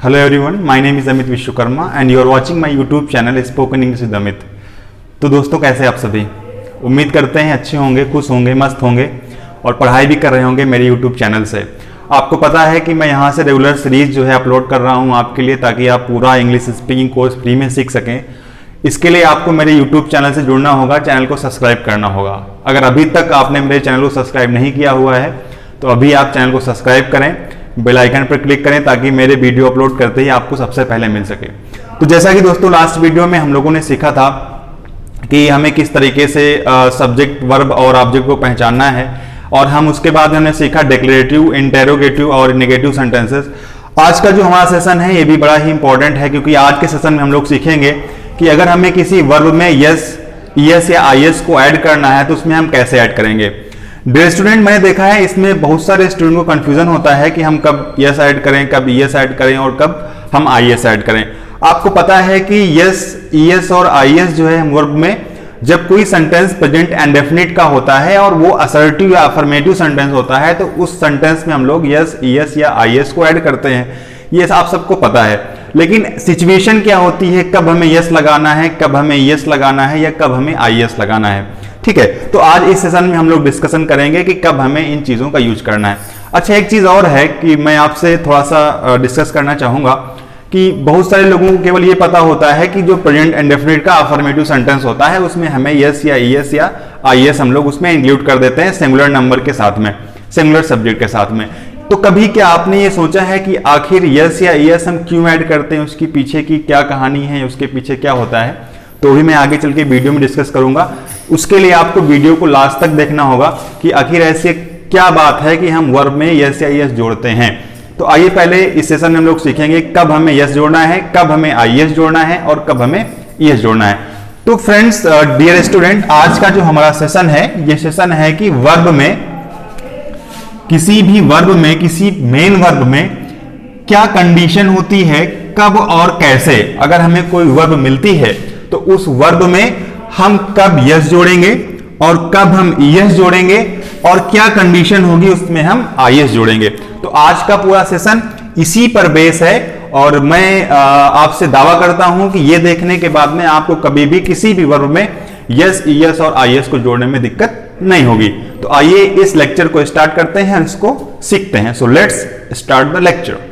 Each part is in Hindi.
Hello everyone, my name is Amit Vishwakarma and you are watching my YouTube channel Spoken English with Amit। तो दोस्तों कैसे आप सभी, उम्मीद करते हैं अच्छे होंगे, खुश होंगे, मस्त होंगे और पढ़ाई भी कर रहे होंगे मेरे YouTube चैनल से। आपको पता है कि मैं यहाँ से रेगुलर सीरीज जो है अपलोड कर रहा हूँ आपके लिए, ताकि आप पूरा इंग्लिश स्पीकिंग कोर्स फ्री में सीख सकें। इसके लिए आपको मेरे YouTube चैनल से जुड़ना होगा, चैनल को सब्सक्राइब करना होगा। अगर अभी तक आपने मेरे चैनल को सब्सक्राइब नहीं किया हुआ है तो अभी आप चैनल को सब्सक्राइब करें, बेल आइकन पर क्लिक करें ताकि मेरे वीडियो अपलोड करते ही आपको सबसे पहले मिल सके। तो जैसा कि दोस्तों लास्ट वीडियो में हम लोगों ने सीखा था कि हमें किस तरीके से सब्जेक्ट, वर्ब और ऑब्जेक्ट को पहचानना है, और हम उसके बाद हमने सीखा डिक्लेरेटिव, इंटेरोगेटिव और नेगेटिव सेंटेंसेस। आज का जो हमारा सेशन है ये भी बड़ा ही इंपॉर्टेंट है, क्योंकि आज के सेशन में हम लोग सीखेंगे कि अगर हमें किसी वर्ब में यस या आईएस को ऐड करना है तो उसमें हम कैसे ऐड करेंगे। डियर स्टूडेंट, मैंने देखा है इसमें बहुत सारे स्टूडेंट को कंफ्यूजन होता है कि हम कब यस ऐड करें, कब ईएस ऐड करें और कब हम आईएस ऐड करें। आपको पता है कि यस, ईएस और आईएस जो है वर्ब में जब कोई सेंटेंस प्रेजेंट इंडेफिनिट का होता है और वो असर्टिव या अफर्मेटिव सेंटेंस होता है तो उस सेंटेंस में हम लोग यस, ईएस या आईएस को ऐड करते हैं। ये आप सबको पता है, लेकिन सिचुएशन क्या होती है, कब हमें यस लगाना है, कब हमें ईएस लगाना है या कब हमें आईएस लगाना है। ठीक है, तो आज इस सेशन में हम लोग डिस्कशन करेंगे कि कब हमें इन चीजों का यूज करना है। अच्छा, एक चीज और है कि मैं आपसे थोड़ा सा डिस्कस करना चाहूंगा कि बहुत सारे लोगों को केवल ये पता होता है कि जो प्रेजेंट इंडेफिनिट का अफर्मेटिव सेंटेंस होता है उसमें हमें यस या ईएस या आईएस हम लोग उसमें इंक्लूड कर देते हैं सिंगुलर नंबर के साथ में, सिंगुलर सब्जेक्ट के साथ में। तो कभी क्या आपने ये सोचा है कि आखिर यस या ईएस हम क्यों ऐड करते हैं, उसके पीछे की क्या कहानी है, उसके पीछे क्या होता है? तो भी मैं आगे चल के वीडियो में डिस्कस करूंगा। उसके लिए आपको वीडियो को लास्ट तक देखना होगा कि आखिर ऐसे क्या बात है कि हम वर्ब में यस या ईएस जोड़ते हैं। तो आइए पहले इस सेशन में हम लोग सीखेंगे कब हमें यस जोड़ना है, कब हमें आईएस जोड़ना है और कब हमें ईएस जोड़ना है। तो फ्रेंड्स, डियर स्टूडेंट, आज का जो हमारा सेशन है ये सेशन है कि वर्ब में, किसी भी वर्ब में, किसी मेन वर्ब में क्या कंडीशन होती है, कब और कैसे अगर हमें कोई वर्ब मिलती है तो उस वर्ब में हम कब यस जोड़ेंगे और कब हम ईएस जोड़ेंगे और क्या कंडीशन होगी उसमें हम आईएस जोड़ेंगे। तो आज का पूरा सेशन इसी पर बेस है और मैं आपसे दावा करता हूं कि ये देखने के बाद में आपको कभी भी किसी भी वर्ब में यस, ईएस और आईएस को जोड़ने में दिक्कत नहीं होगी। तो आइए इस लेक्चर को स्टार्ट करते हैं, इसको सीखते हैं। So let's start the lecture.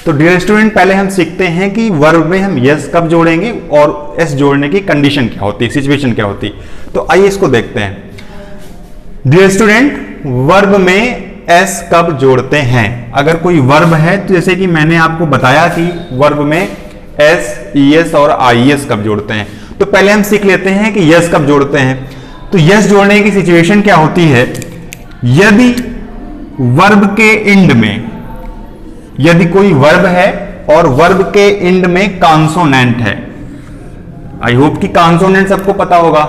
तो डियर स्टूडेंट, पहले हम सीखते हैं कि वर्ब में हम यस कब जोड़ेंगे और एस जोड़ने की कंडीशन क्या होती है, सिचुएशन क्या होती है। तो आइए इसको देखते हैं। डियर स्टूडेंट, वर्ब में एस कब जोड़ते हैं? अगर कोई वर्ब है तो जैसे कि मैंने आपको बताया कि वर्ब में एस, ईएस और आईएस कब जोड़ते हैं। तो पहले हम सीख लेते हैं कि यस कब जोड़ते हैं। तो यस जोड़ने की सिचुएशन क्या होती है? यदि वर्ब के एंड में, यदि कोई वर्ब है और वर्ब के एंड में कॉन्सोनेंट है। आई होप कि कॉन्सोनेंट सबको पता होगा,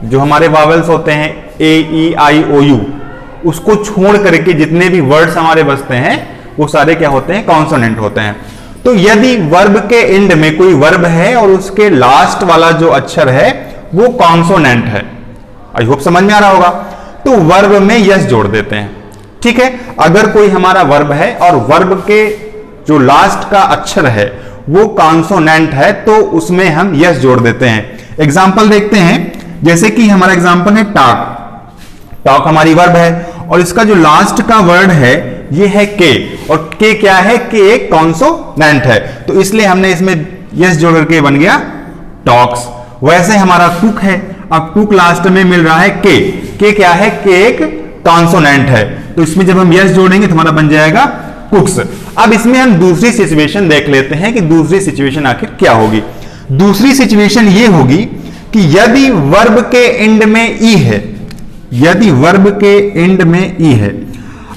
जो हमारे वावेल्स होते हैं ए, ई, आई, ओ, यू, उसको छोड़ करके जितने भी वर्ड्स हमारे बचते हैं वो सारे क्या होते हैं? कॉन्सोनेंट होते हैं। तो यदि वर्ब के एंड में कोई वर्ब है और उसके लास्ट वाला जो अक्षर है वो कॉन्सोनेंट है, आई होप समझ में आ रहा होगा, तो वर्ब में यस जोड़ देते हैं। ठीक है, अगर कोई हमारा वर्ब है और वर्ब के जो लास्ट का अक्षर है वो कॉन्सोनेंट है तो उसमें हम यस जोड़ देते हैं। एग्जाम्पल देखते हैं, जैसे कि हमारा एग्जाम्पल है टॉक। टॉक हमारी वर्ब है और इसका जो लास्ट का वर्ड है ये है के, और के क्या है? के एक कॉन्सोनेंट है, तो इसलिए हमने इसमें यस जोड़ करके बन गया टॉक्स। वैसे हमारा कुक है, अब कुक लास्ट में मिल रहा है के क्या है? के एक कॉन्सोनेंट है, तो इसमें जब हम यस जोड़ेंगे तो हमारा बन जाएगा कुक्स। अब इसमें हम दूसरी सिचुएशन देख लेते हैं कि दूसरी सिचुएशन आखिर क्या होगी। दूसरी सिचुएशन ये होगी कि यदि वर्ब के एंड में ई है, यदि वर्ब के एंड में ई है,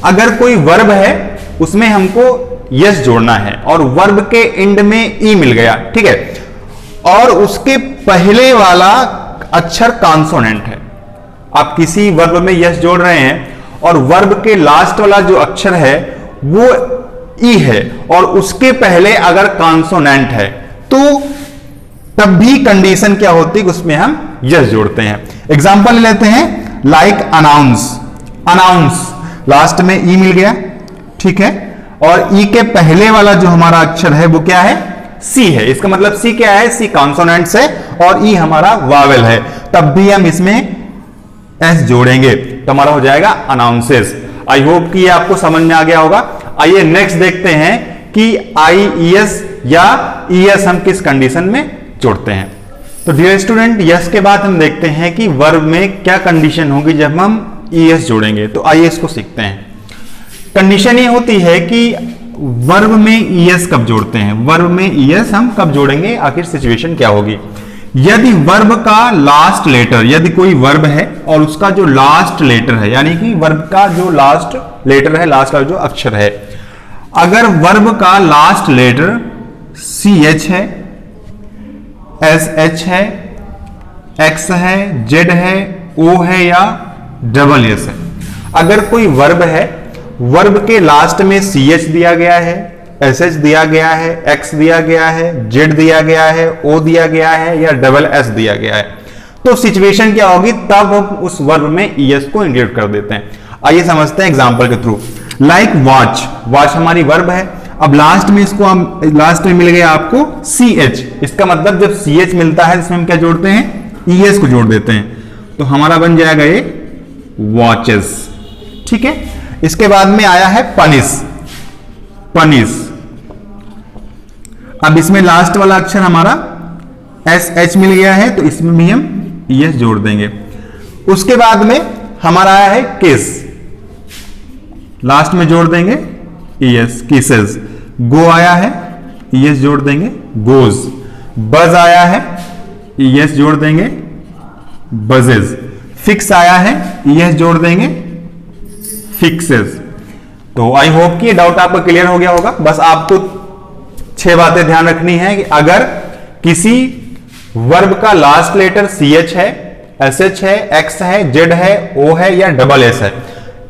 अगर कोई वर्ब है उसमें हमको यस जोड़ना है और वर्ब के एंड में ई मिल गया, ठीक है, और उसके पहले वाला अक्षर कॉन्सोनेंट है। आप किसी वर्ब में यस जोड़ रहे हैं और वर्ब के लास्ट वाला जो अक्षर है वो ई है और उसके पहले अगर कॉन्सोनेंट है तो तब भी कंडीशन क्या होती है? उसमें हम यस जोड़ते हैं। एग्जांपल लेते हैं, लाइक अनाउंस। अनाउंस लास्ट में ई मिल गया, ठीक है, और ई के पहले वाला जो हमारा अक्षर है वो क्या है, सी है। इसका मतलब सी क्या है, सी कॉन्सोनेंट्स है और ई हमारा वावेल है, तब भी हम इसमें एस जोड़ेंगे तो हमारा हो जाएगा अनाउंसेस। आई होप कि ये आपको समझ में आ गया होगा। आइए नेक्स्ट देखते हैं कि आई ई एस या ई एस हम किस कंडीशन में जोड़ते हैं। तो डियर स्टूडेंट, यस के बाद हम देखते हैं कि वर्ब में क्या कंडीशन होगी जब हम ई एस जोड़ेंगे। तो आइए इसको सीखते हैं। कंडीशन ये होती है कि वर्ब में ई एस कब जोड़ते हैं, वर्ब में ई एस हम कब जोड़ेंगे, आखिर सिचुएशन क्या होगी। यदि वर्ब का लास्ट लेटर, यदि कोई वर्ब है और उसका जो लास्ट लेटर है, यानी कि वर्ब का जो लास्ट लेटर है, लास्ट का जो अक्षर है, अगर वर्ब का लास्ट लेटर सी एच है, एस एच है, एक्स है, जेड है, ओ है या डबल एस है। अगर कोई वर्ब है, वर्ब के लास्ट में सी एच दिया गया है, एस एच दिया गया है, एक्स दिया गया है, जेड दिया गया है, ओ दिया गया है या डबल एस दिया गया है, तो सिचुएशन क्या होगी, तब हम उस वर्ब में ई एस को इंक्लूड कर देते हैं। आइए समझते हैं एग्जांपल के थ्रू। लाइक वॉच, वॉच हमारी वर्ब है, अब लास्ट में इसको हम, लास्ट में मिल गया आपको सी एच, इसका मतलब जब सी एच मिलता है इसमें हम क्या जोड़ते हैं, ई एस को जोड़ देते हैं, तो हमारा बन जाएगा ये वॉचेस। ठीक है, इसके बाद में आया है पनिश, पनिश। अब इसमें लास्ट वाला अक्षर हमारा एस एच मिल गया है तो इसमें भी हम ई एस जोड़ देंगे। उसके बाद में हमारा आया है किस, लास्ट में जोड़ देंगे ई एस, किसेस। गो आया है, ई एस जोड़ देंगे, गोज। बज आया है, ई एस जोड़ देंगे, बजेज। फिक्स आया है, ई एस जोड़ देंगे, फिक्सेस। तो आई होप कि ये डाउट आपका क्लियर हो गया होगा। बस आपको 6 बातें ध्यान रखनी है कि अगर किसी वर्ब का लास्ट लेटर सी एच है, एस एच है, एक्स है, जेड है, ओ है या डबल एस है,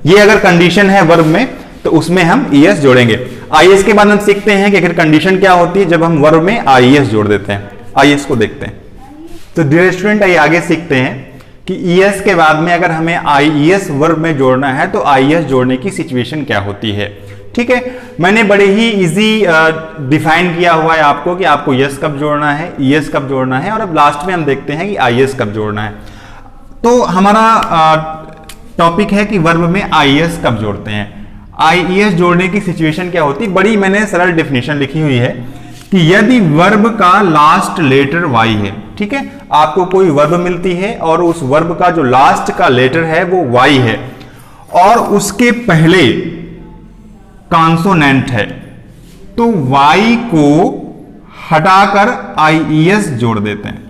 ये अगर कंडीशन है वर्ब में तो उसमें हम ई एस जोड़ेंगे। आई एस के बाद हम सीखते हैं कि आखिर कंडीशन क्या होती है जब हम वर्ब में आई एस जोड़ देते हैं। आई एस को देखते हैं। तो डियर स्टूडेंट, आइए आगे सीखते हैं कि ई एस के बाद में अगर हमें आई ई एस वर्ब में जोड़ना है तो आई एस जोड़ने की सिचुएशन क्या होती है। ठीक है, मैंने बड़े ही इजी डिफाइन किया हुआ है आपको कि आपको यस कब जोड़ना है, ई एस कब जोड़ना है, और अब लास्ट में हम देखते हैं कि आई एस कब जोड़ना है। तो हमारा टॉपिक है कि वर्ब में आई एस कब जोड़ते हैं। आई ई एस जोड़ने की सिचुएशन क्या होती है, बड़ी मैंने सरल डेफिनेशन लिखी हुई है कि यदि वर्ब का लास्ट लेटर वाई है, ठीक है, आपको कोई वर्ब मिलती है और उस वर्ब का जो लास्ट का लेटर है वो वाई है और उसके पहले कॉन्सोनेंट है, तो वाई को हटाकर आई ई एस जोड़ देते हैं।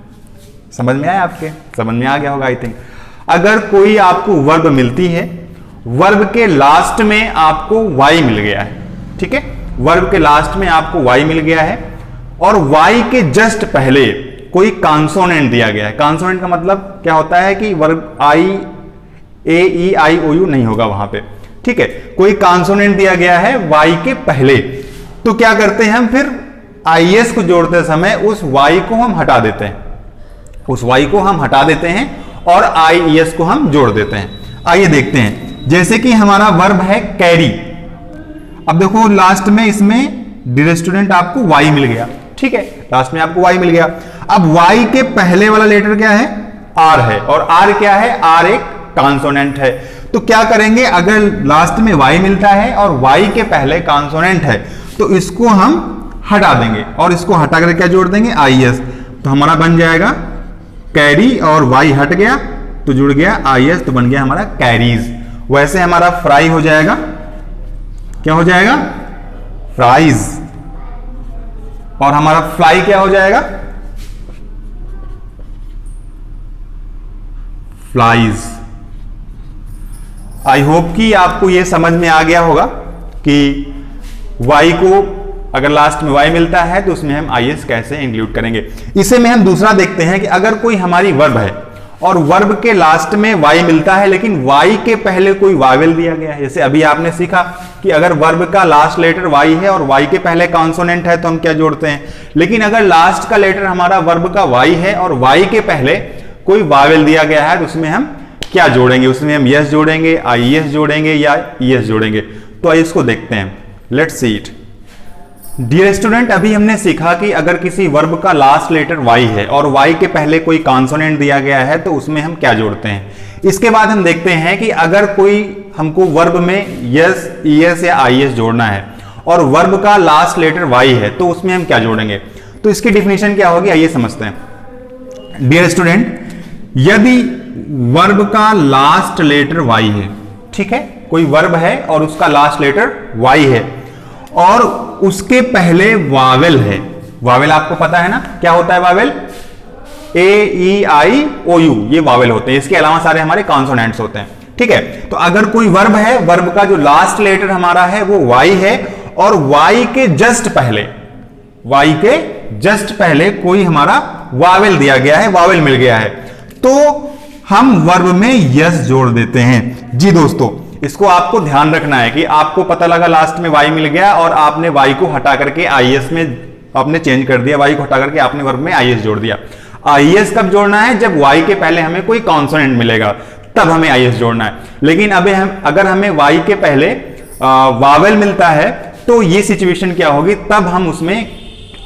समझ में आया आपके, समझ में आ गया होगा आई थिंक। अगर कोई आपको वर्ब मिलती है, वर्ब के लास्ट में आपको वाई मिल गया है, ठीक है, वर्ब के लास्ट में आपको वाई मिल गया है और वाई के जस्ट पहले कोई कॉन्सोनेंट दिया गया है। कॉन्सोनेंट का मतलब क्या होता है कि verb I A E I O you नहीं होगा वहां पे, ठीक है, कोई कॉन्सोनेंट दिया गया है वाई के पहले, तो क्या करते हैं हम फिर आई एस को जोड़ते समय उस वाई को हम हटा देते हैं, उस वाई को हम हटा देते हैं और आई ई एस को हम जोड़ देते हैं। आइए देखते हैं, जैसे कि हमारा वर्ब है कैरी। अब देखो लास्ट में इसमें डियर स्टूडेंट आपको वाई मिल गया, ठीक है, लास्ट में आपको वाई मिल गया। अब वाई के पहले वाला लेटर क्या है, आर है, और आर क्या है, आर एक कॉन्सोनेंट है। तो क्या करेंगे, अगर लास्ट में वाई मिलता है और वाई के पहले कॉन्सोनेंट है तो इसको हम हटा देंगे और इसको हटा कर क्या जोड़ देंगे, आई एस। तो हमारा बन जाएगा कैरी और वाई हट गया तो जुड़ गया आई एस, तो बन गया हमारा कैरीज। वैसे हमारा फ्राई हो जाएगा, क्या हो जाएगा, फ्राइज, और हमारा फ्लाई क्या हो जाएगा, फ्लाइज। आई होप कि आपको यह समझ में आ गया होगा कि वाई को अगर लास्ट में वाई मिलता है तो उसमें हम आई एस कैसे इंक्लूड करेंगे। इसे में हम दूसरा देखते हैं कि अगर कोई हमारी वर्ब है और वर्ब के लास्ट में वाई मिलता है लेकिन वाई के पहले कोई वावेल दिया गया है। जैसे अभी आपने सीखा कि अगर वर्ब का लास्ट लेटर वाई है और वाई के पहले कॉन्सोनेंट है तो हम क्या जोड़ते हैं, लेकिन अगर लास्ट का लेटर हमारा वर्ब का वाई है और वाई के पहले कोई वावेल दिया गया है तो उसमें हम क्या जोड़ेंगे, उसमें हम यस जोड़ेंगे, आई एस जोड़ेंगे या ई एस जोड़ेंगे। तो आइए इसको देखते हैं। Let's see it. Dear student, अभी हमने सीखा कि अगर किसी वर्ब का लास्ट लेटर y है और y के पहले कोई कॉन्सोनेंट दिया गया है तो उसमें हम क्या जोड़ते हैं। इसके बाद हम देखते हैं कि अगर कोई हमको वर्ब में यस, ईएस या आईएस जोड़ना है और वर्ब का लास्ट लेटर y है तो उसमें हम क्या जोड़ेंगे। तो इसकी डिफिनेशन क्या होगी, आइए समझते हैं। डियर स्टूडेंट, यदि वर्ब का लास्ट लेटर y है, ठीक है, कोई वर्ब है और उसका लास्ट लेटर y है और उसके पहले वावेल है। वावेल आपको पता है ना क्या होता है वावेल, A-E-I-O-U, ये वावेल होते हैं। इसके अलावा सारे हमारे कॉन्सोनेंट्स होते हैं, ठीक है। तो अगर कोई वर्ब है, वर्ब का जो लास्ट लेटर हमारा है वो y है और y के जस्ट पहले कोई हमारा वावेल दिया गया है, वावेल मिल गया है, तो हम वर्ब में यस जोड़ देते हैं। जी दोस्तों, इसको आपको ध्यान रखना है कि आपको पता लगा लास्ट में y मिल गया और आपने y को हटा करके is में आपने चेंज कर दिया, y को हटा करके आपने वर्ब में is जोड़ दिया। is कब जोड़ना है, जब y के पहले हमें कोई कॉन्सोनेंट मिलेगा तब हमें is जोड़ना है। लेकिन अगर हमें y के पहले वावेल मिलता है तो ये सिचुएशन क्या होगी, तब हम उसमें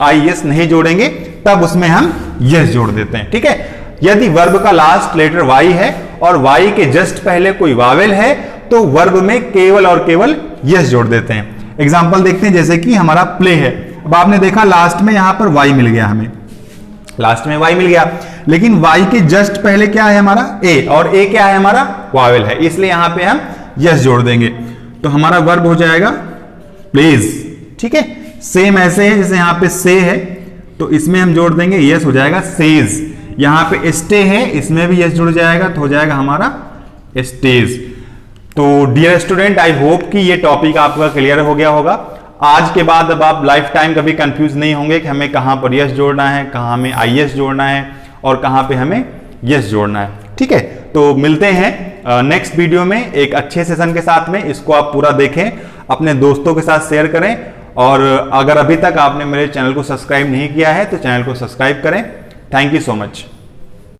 is नहीं जोड़ेंगे, तब उसमें हम yes जोड़ देते हैं, ठीक है। यदि वर्ब का लास्ट लेटर y है और y के जस्ट पहले कोई वावेल है तो वर्ब में केवल और केवल यस जोड़ देते हैं। एग्जांपल देखते हैं, जैसे कि हमारा प्ले है। अब आपने देखा लास्ट में यहां पर y मिल गया, हमें लास्ट में y मिल गया, लेकिन y के जस्ट पहले क्या है हमारा a, और a क्या है हमारा वावेल है, इसलिए यहां पे हम यस जोड़ देंगे तो हमारा वर्ब हो जाएगा प्लेज, ठीक है। सेम ऐसे है जैसे यहां पे से है तो इसमें हम जोड़ देंगे यस, हो जाएगा सेज। यहां पे स्टे है, इसमें भी यस जुड़ जाएगा तो हो जाएगा हमारा स्टेज। तो डियर स्टूडेंट, आई होप कि ये टॉपिक आपका क्लियर हो गया होगा। आज के बाद अब आप लाइफ टाइम कभी कंफ्यूज नहीं होंगे कि हमें कहां पर यस जोड़ना है, कहां हमें आईएस जोड़ना है और कहां पे हमें यस जोड़ना है, ठीक है। तो मिलते हैं नेक्स्ट वीडियो में एक अच्छे सेशन के साथ में। इसको आप पूरा देखें, अपने दोस्तों के साथ शेयर करें और अगर अभी तक आपने मेरे चैनल को सब्सक्राइब नहीं किया है तो चैनल को सब्सक्राइब करें। Thank you so much.